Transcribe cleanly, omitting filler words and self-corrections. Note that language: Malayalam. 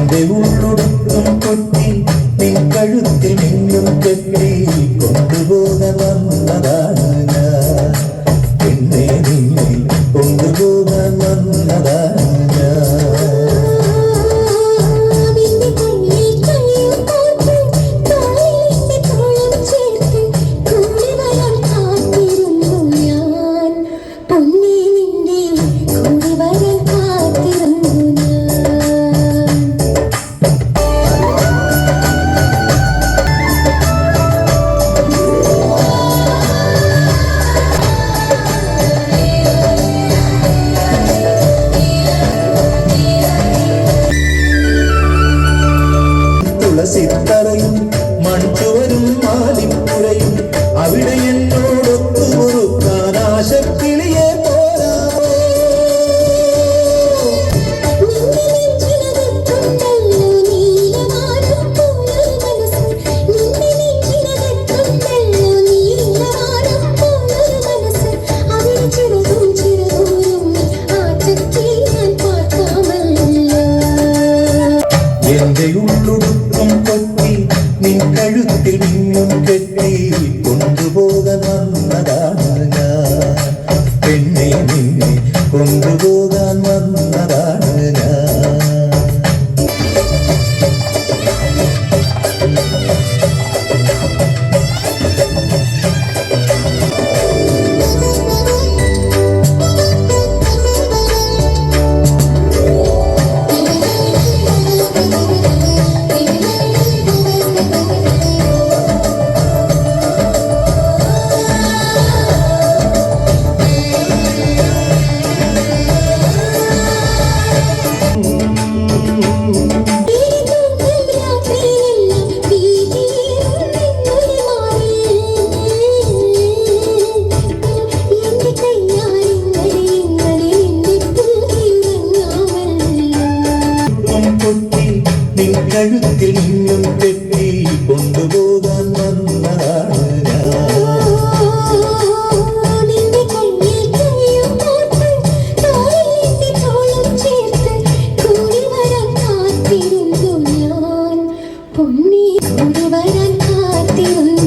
എന്റെ ഉള്ളൊടുക്കം കൊട്ടി നിൻ കഴുത്തിൽ മിന്നും കെട്ടി കൊണ്ടുപോകാൻ വന്നതാണ് ഞാൻ. എന്നെ നിന്നെ കൊണ്ടുപോകാൻ വന്നതാണ് ഞാൻ. തുളസിത്തറയും മൺചുവരും മാലിപ്പുഴയും അവിടെ എന്നോടൊത്തു മുറുക്കാൻ ആശക്കിളിയെ പോരാമോ. എന്റെ ഉള്ളൊടുക്കം കൊട്ടി നിൻ കഴുത്തിൽ മിന്നും കെട്ടി കൊണ്ടുപോകാൻ വന്നതാണ് ഞാൻ. പെണ്ണെ നിന്നെ കൊണ്ടുപോകാൻ വന്നതാണ് ഞാൻ. കഴുത്തിൽ നിന്നും കെട്ടി കൊണ്ടുപോകാൻ വന്നതാണ് ഞാൻ. പൊന്നി കൂടി വരാൻ കാത്തിരുന്നു.